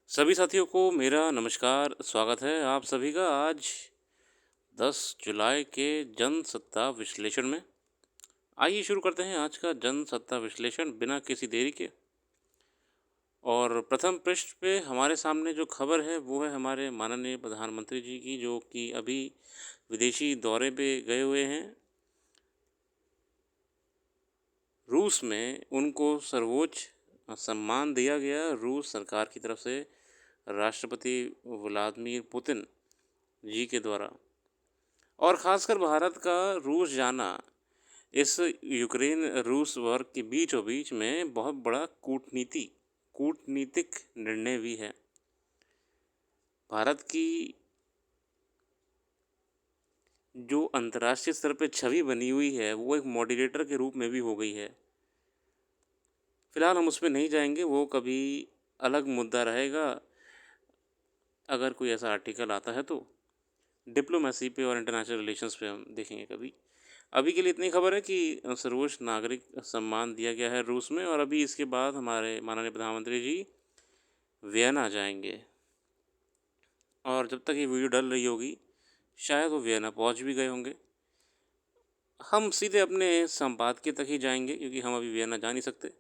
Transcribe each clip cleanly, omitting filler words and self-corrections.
सभी साथियों को मेरा नमस्कार, स्वागत है आप सभी का आज 10 जुलाई के जनसत्ता विश्लेषण में। आइए शुरू करते हैं आज का जनसत्ता विश्लेषण बिना किसी देरी के। और प्रथम पृष्ठ पे हमारे सामने जो खबर है वो है हमारे माननीय प्रधानमंत्री जी की, जो कि अभी विदेशी दौरे पे गए हुए हैं। रूस में उनको सर्वोच्च सम्मान दिया गया रूस सरकार की तरफ से, राष्ट्रपति व्लादिमीर पुतिन जी के द्वारा। और ख़ासकर भारत का रूस जाना इस यूक्रेन रूस वॉर के बीचों बीच में बहुत बड़ा कूटनीतिक निर्णय भी है। भारत की जो अंतर्राष्ट्रीय स्तर पे छवि बनी हुई है वो एक मॉडरेटर के रूप में भी हो गई है। फिलहाल हम उसमें नहीं जाएंगे, वो कभी अलग मुद्दा रहेगा अगर कोई ऐसा आर्टिकल आता है तो। डिप्लोमेसी पे और इंटरनेशनल रिलेशंस पे हम देखेंगे कभी। अभी के लिए इतनी खबर है कि सर्वोच्च नागरिक सम्मान दिया गया है रूस में, और अभी इसके बाद हमारे माननीय प्रधानमंत्री जी वियना जाएंगे। और जब तक ये वीडियो डल रही होगी शायद वो वियना पहुंच भी गए होंगे। हम सीधे अपने संपादकीय तक ही जाएंगे क्योंकि हम अभी वियना जा नहीं सकते।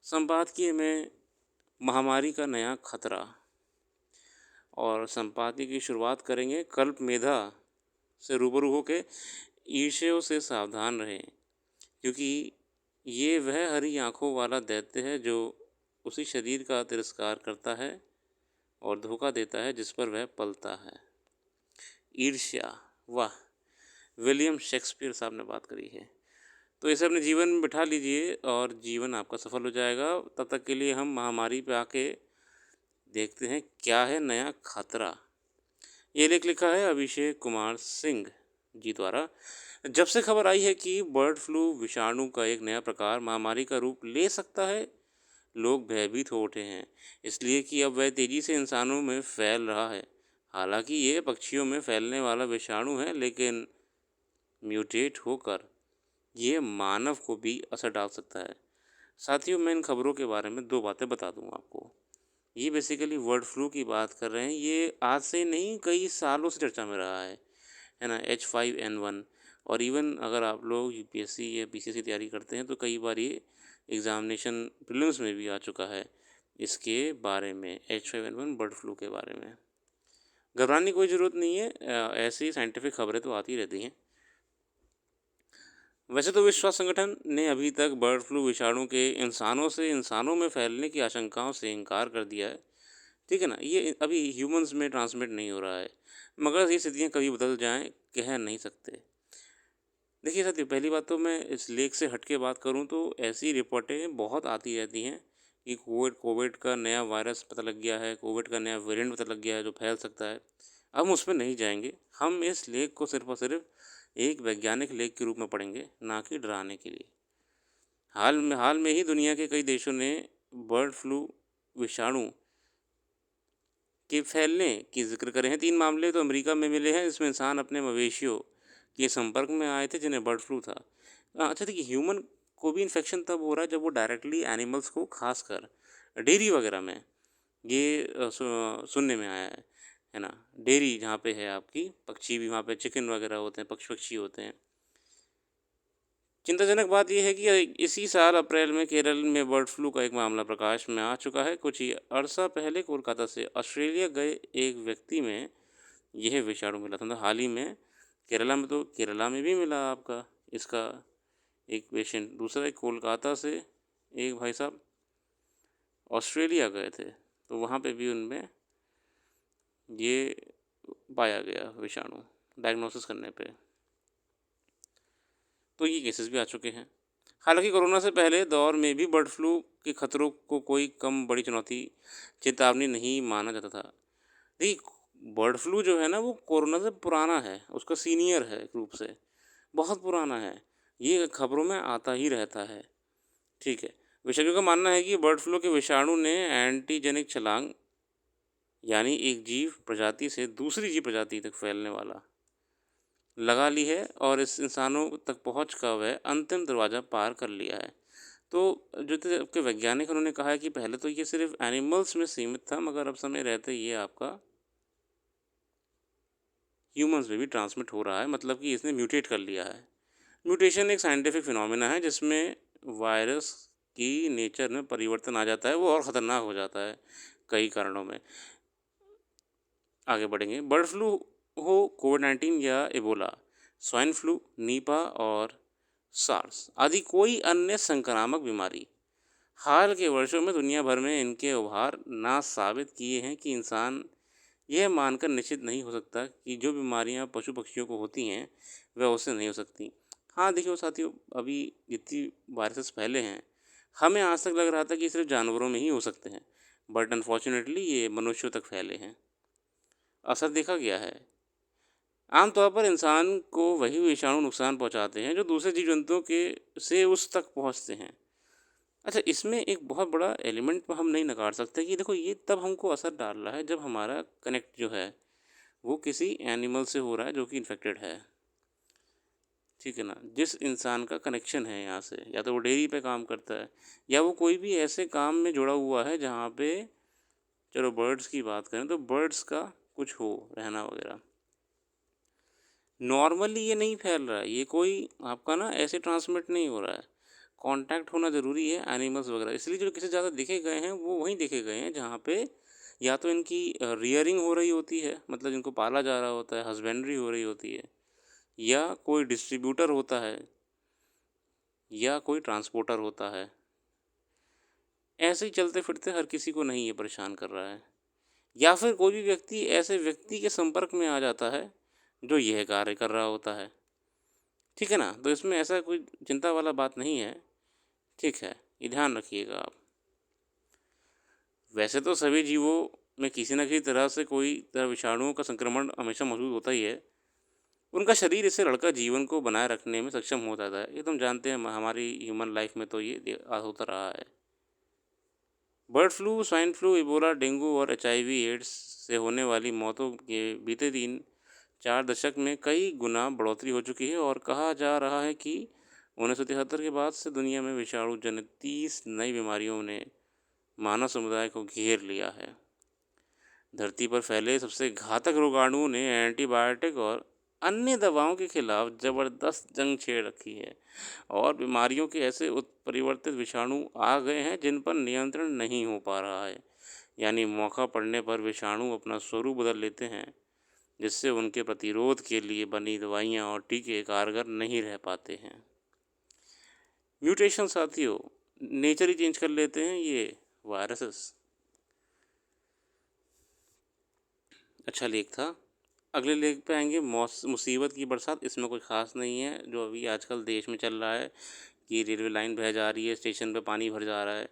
संपादकीय में महामारी का नया खतरा, और संपादकीय की शुरुआत करेंगे कल्प मेधा से रूबरू होके। ईर्ष्यों से सावधान रहें क्योंकि ये वह हरी आंखों वाला दैत्य है जो उसी शरीर का तिरस्कार करता है और धोखा देता है जिस पर वह पलता है। ईर्ष्या, वाह, विलियम शेक्सपियर साहब ने बात करी है। तो इसे अपने जीवन में बिठा लीजिए और जीवन आपका सफल हो जाएगा। तब तक के लिए हम महामारी पे आके देखते हैं क्या है नया खतरा। ये लेख लिखा है अभिषेक कुमार सिंह जी द्वारा। जब से खबर आई है कि बर्ड फ्लू विषाणु का एक नया प्रकार महामारी का रूप ले सकता है, लोग भयभीत हो उठे हैं, इसलिए कि अब वह तेज़ी से इंसानों में फैल रहा है। हालांकि ये पक्षियों में फैलने वाला विषाणु है, लेकिन म्यूटेट होकर ये मानव को भी असर डाल सकता है। साथियों, मैं इन खबरों के बारे में दो बातें बता दूं आपको। ये बेसिकली बर्ड फ्लू की बात कर रहे हैं। ये आज से नहीं, कई सालों से चर्चा में रहा है ना। H5N1, और इवन अगर आप लोग यूपीएससी या पीसीएससी तैयारी करते हैं तो कई बार ये एग्ज़ामिनेशन प्रीलिम्स में भी आ चुका है इसके बारे में, H5N1 बर्ड फ्लू के बारे में। घबराने की कोई ज़रूरत नहीं है, ऐसी साइंटिफिक खबरें तो आती रहती हैं। वैसे तो विश्व स्वास्थ्य संगठन ने अभी तक बर्ड फ्लू विषाणु के इंसानों से इंसानों में फैलने की आशंकाओं से इनकार कर दिया है। ठीक है ना, ये अभी ह्यूमंस में ट्रांसमिट नहीं हो रहा है, मगर ये स्थितियाँ कभी बदल जाएं कह नहीं सकते। देखिए साथियों, पहली बात तो मैं इस लेख से हट के बात करूं तो ऐसी रिपोर्टें बहुत आती रहती हैं कि कोविड का नया वायरस पता लग गया है, कोविड का नया वेरिएंट पता लग गया है जो फैल सकता है। हम उसमें नहीं जाएंगे, हम इस लेख को सिर्फ और सिर्फ एक वैज्ञानिक लेख के रूप में पढ़ेंगे, ना कि डराने के लिए। हाल में ही दुनिया के कई देशों ने बर्ड फ्लू विषाणु के फैलने की जिक्र करे हैं। 3 मामले तो अमेरिका में मिले हैं जिसमें इंसान अपने मवेशियों के संपर्क में आए थे जिन्हें बर्ड फ्लू था। अच्छा, देखिए, ह्यूमन को भी इन्फेक्शन तब हो रहा है जब वो डायरेक्टली एनिमल्स को, खासकर डेयरी वगैरह में, ये सुनने में आया है ना। डेयरी जहाँ पे है आपकी, पक्षी भी वहाँ पे चिकन वगैरह होते हैं, पक्षी होते हैं। चिंताजनक बात यह है कि इसी साल अप्रैल में केरल में बर्ड फ्लू का एक मामला प्रकाश में आ चुका है। कुछ ही अरसा पहले कोलकाता से ऑस्ट्रेलिया गए एक व्यक्ति में यह विषाणु मिला था। मतलब हाल ही में केरला में भी मिला आपका इसका एक पेशेंट। दूसरा एक कोलकाता से एक भाई साहब ऑस्ट्रेलिया गए थे, तो वहाँ पे भी उनमें ये पाया गया विषाणु डायग्नोसिस करने पे। तो ये केसेस भी आ चुके हैं। हालांकि कोरोना से पहले दौर में भी बर्ड फ्लू के खतरों को कोई कम बड़ी चेतावनी नहीं माना जाता था। देखिए, बर्ड फ्लू जो है ना वो कोरोना से पुराना है, उसका सीनियर है एक रूप से, बहुत पुराना है। ये खबरों में आता ही रहता है। ठीक है, विशेषज्ञों का मानना है कि बर्ड फ्लू के विषाणु ने एंटीजेनिक छलांग, यानी एक जीव प्रजाति से दूसरी जीव प्रजाति तक फैलने वाला लगा ली है, और इस इंसानों तक पहुंच का वह अंतिम दरवाज़ा पार कर लिया है। तो जो थे आपके वैज्ञानिक उन्होंने कहा है कि पहले तो ये सिर्फ एनिमल्स में सीमित था, मगर अब समय रहते ये आपका ह्यूमंस में भी ट्रांसमिट हो रहा है, मतलब कि इसने म्यूटेट कर लिया है। म्यूटेशन एक साइंटिफिक फिनोमेना है जिसमें वायरस की नेचर में परिवर्तन आ जाता है, वो और ख़तरनाक हो जाता है कई कारणों में। आगे बढ़ेंगे। बर्ड फ्लू हो, कोविड-19 या एबोला, स्वाइन फ्लू, नीपा और सार्स आदि कोई अन्य संक्रामक बीमारी, हाल के वर्षों में दुनिया भर में इनके उभार ना साबित किए हैं कि इंसान यह मानकर निश्चित नहीं हो सकता कि जो बीमारियां पशु पक्षियों को होती हैं वह उससे नहीं हो सकती। हाँ देखिए साथियों, अभी जितनी वायरसेस फैले हैं, हमें आज तक लग रहा था कि सिर्फ जानवरों में ही हो सकते हैं, बट अनफॉर्चुनेटली ये मनुष्यों तक फैले हैं। असर देखा गया है। आमतौर पर इंसान को वही विषाणु नुकसान पहुंचाते हैं जो दूसरे जीव जंतुओं के से उस तक पहुंचते हैं। अच्छा, इसमें एक बहुत बड़ा एलिमेंट हम नहीं नकार सकते कि देखो ये तब हमको असर डाल रहा है जब हमारा कनेक्ट जो है वो किसी एनिमल से हो रहा है जो कि इन्फेक्टेड है। ठीक है ना, जिस इंसान का कनेक्शन है यहाँ से, या तो वो डेयरी पे काम करता है या वो कोई भी ऐसे काम में जुड़ा हुआ है जहाँ पे, चलो बर्ड्स की बात करें तो बर्ड्स का कुछ हो रहना वगैरह, नॉर्मली ये नहीं फैल रहा है, ये कोई आपका ना ऐसे ट्रांसमिट नहीं हो रहा है। कांटेक्ट होना ज़रूरी है एनिमल्स वगैरह, इसलिए जो किसी ज़्यादा देखे गए हैं वो वहीं देखे गए हैं जहाँ पे या तो इनकी रियरिंग हो रही होती है, मतलब इनको पाला जा रहा होता है, हस्बेंड्री हो रही होती है, या कोई डिस्ट्रीब्यूटर होता है या कोई ट्रांसपोर्टर होता है। ऐसे ही चलते फिरते हर किसी को नहीं ये परेशान कर रहा है, या फिर कोई भी व्यक्ति ऐसे व्यक्ति के संपर्क में आ जाता है जो यह कार्य कर रहा होता है। ठीक है ना, तो इसमें ऐसा कोई चिंता वाला बात नहीं है। ठीक है, ये ध्यान रखिएगा आप। वैसे तो सभी जीवों में किसी न किसी तरह से कोई तरह विषाणुओं का संक्रमण हमेशा मौजूद होता ही है। उनका शरीर इससे लड़का जीवन को बनाए रखने में सक्षम हो जाता है, ये तो हम जानते हैं, हमारी ह्यूमन लाइफ में तो ये होता रहा है। Bird flu, swine flu, Ebola, dengue और HIV एड्स से होने वाली मौतों के बीते 3-4 दशक में कई गुना बढ़ोतरी हो चुकी है और कहा जा रहा है कि 1973 के बाद से दुनिया में विषाणु जनित 30 नई बीमारियों ने मानव समुदाय को घेर लिया है। धरती पर फैले सबसे घातक रोगाणुओं ने एंटीबायोटिक और अन्य दवाओं के खिलाफ ज़बरदस्त जंग छेड़ रखी है और बीमारियों के ऐसे उत्परिवर्तित विषाणु आ गए हैं जिन पर नियंत्रण नहीं हो पा रहा है। यानी मौका पड़ने पर विषाणु अपना स्वरूप बदल लेते हैं, जिससे उनके प्रतिरोध के लिए बनी दवाइयाँ और टीके कारगर नहीं रह पाते हैं। म्यूटेशन साथियों, नेचर ही चेंज कर लेते हैं ये वायरसेस। अच्छा लेख था। अगले लेख पे आएंगे मुसीबत की बरसात। इसमें कुछ ख़ास नहीं है, जो अभी आजकल देश में चल रहा है कि रेलवे लाइन बह जा रही है, स्टेशन पे पानी भर जा रहा है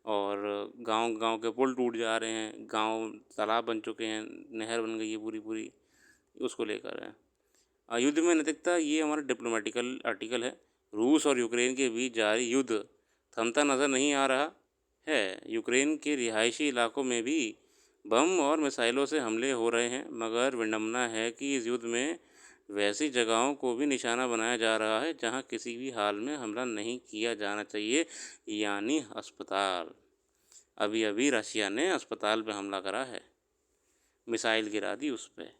और गांव-गांव के पुल टूट जा रहे हैं, गांव तालाब बन चुके हैं, नहर बन गई है पूरी पूरी, उसको लेकर है। युद्ध में नैतिकता, ये हमारा डिप्लोमेटिकल आर्टिकल है। रूस और यूक्रेन के बीच जारी युद्ध थमता नज़र नहीं आ रहा है। यूक्रेन के रिहायशी इलाकों में भी बम और मिसाइलों से हमले हो रहे हैं, मगर विडंबना है कि इस युद्ध में वैसी जगहों को भी निशाना बनाया जा रहा है जहां किसी भी हाल में हमला नहीं किया जाना चाहिए, यानी अस्पताल। अभी अभी रशिया ने अस्पताल पे हमला करा है, मिसाइल गिरा दी उस पर।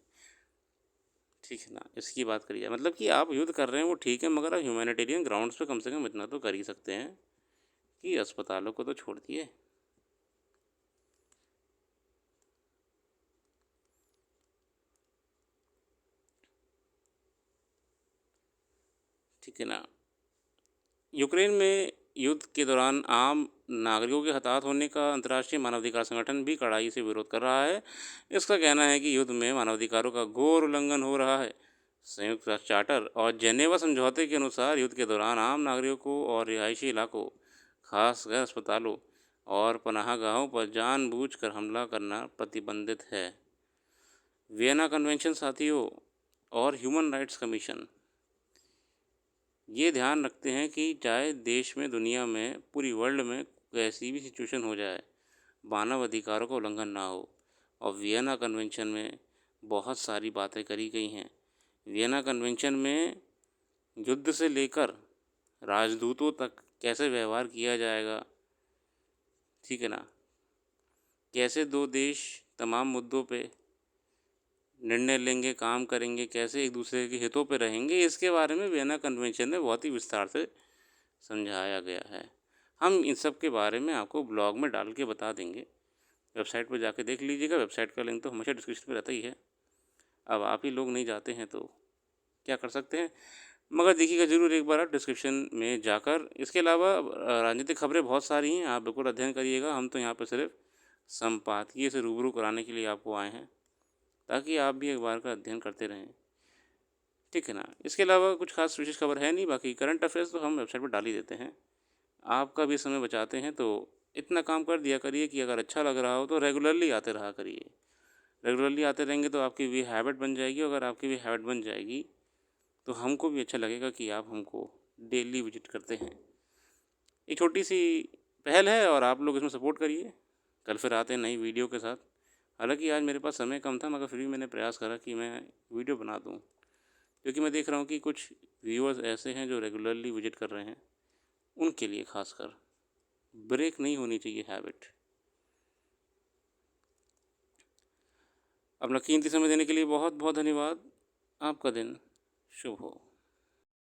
ठीक है ना, इसकी बात करिए, मतलब कि आप युद्ध कर रहे हैं वो ठीक है, मगर आप ह्यूमैनिटेरियन ग्राउंड्स पे कम से कम इतना तो कर ही सकते हैं कि अस्पतालों को तो छोड़ दिए। ठीक है ना, यूक्रेन में युद्ध के दौरान आम नागरिकों के हताहत होने का अंतर्राष्ट्रीय मानवाधिकार संगठन भी कड़ाई से विरोध कर रहा है। इसका कहना है कि युद्ध में मानवाधिकारों का घोर उल्लंघन हो रहा है। संयुक्त राष्ट्र चार्टर और जेनेवा समझौते के अनुसार युद्ध के दौरान आम नागरिकों और रिहायशी इलाकों, खासकर अस्पतालों और पनाहगाहों पर जानबूझकर हमला करना प्रतिबंधित है। वियना कन्वेंशन साथियों और ह्यूमन राइट्स कमीशन ये ध्यान रखते हैं कि चाहे देश में, दुनिया में, पूरी वर्ल्ड में कैसी भी सिचुएशन हो जाए, मानव अधिकारों का उल्लंघन ना हो। और वियना कन्वेंशन में बहुत सारी बातें करी गई हैं। वियना कन्वेंशन में युद्ध से लेकर राजदूतों तक कैसे व्यवहार किया जाएगा, ठीक है ना, कैसे दो देश तमाम मुद्दों पे निर्णय लेंगे, काम करेंगे, कैसे एक दूसरे के हितों पे रहेंगे, इसके बारे में वियना कन्वेंशन में बहुत ही विस्तार से समझाया गया है। हम इन सब के बारे में आपको ब्लॉग में डाल के बता देंगे, वेबसाइट पर जाके देख लीजिएगा। वेबसाइट का लिंक तो हमेशा डिस्क्रिप्शन में रहता ही है। अब आप ही लोग नहीं जाते हैं तो क्या कर सकते हैं, मगर देखिएगा ज़रूर एक बार आप डिस्क्रिप्शन में जाकर। इसके अलावा राजनीतिक खबरें बहुत सारी हैं, आप बिल्कुल अध्ययन करिएगा। हम तो यहाँ पर सिर्फ संपादकीय से रूबरू कराने के लिए आपको आए हैं, ताकि आप भी एक बार का अध्ययन करते रहें, ठीक है ना। इसके अलावा कुछ खास विशेष खबर है नहीं, बाकी करंट अफेयर्स तो हम वेबसाइट पर डाल ही देते हैं। आपका भी समय बचाते हैं तो इतना काम कर दिया करिए कि अगर अच्छा लग रहा हो तो रेगुलरली आते रहा करिए। रेगुलरली आते रहेंगे तो आपकी भी हैबिट बन जाएगी। अगर आपकी भी हैबिट बन जाएगी तो हमको भी अच्छा लगेगा कि आप हमको डेली विजिट करते हैं। एक छोटी सी पहल है और आप लोग इसमें सपोर्ट करिए। कल फिर आते हैं नई वीडियो के साथ। हालांकि आज मेरे पास समय कम था, मगर फिर भी मैंने प्रयास करा कि मैं वीडियो बना दूं, क्योंकि मैं देख रहा हूं कि कुछ व्यूअर्स ऐसे हैं जो रेगुलरली विजिट कर रहे हैं। उनके लिए खासकर ब्रेक नहीं होनी चाहिए हैबिट। अपना कीमती समय देने के लिए बहुत बहुत धन्यवाद। आपका दिन शुभ हो।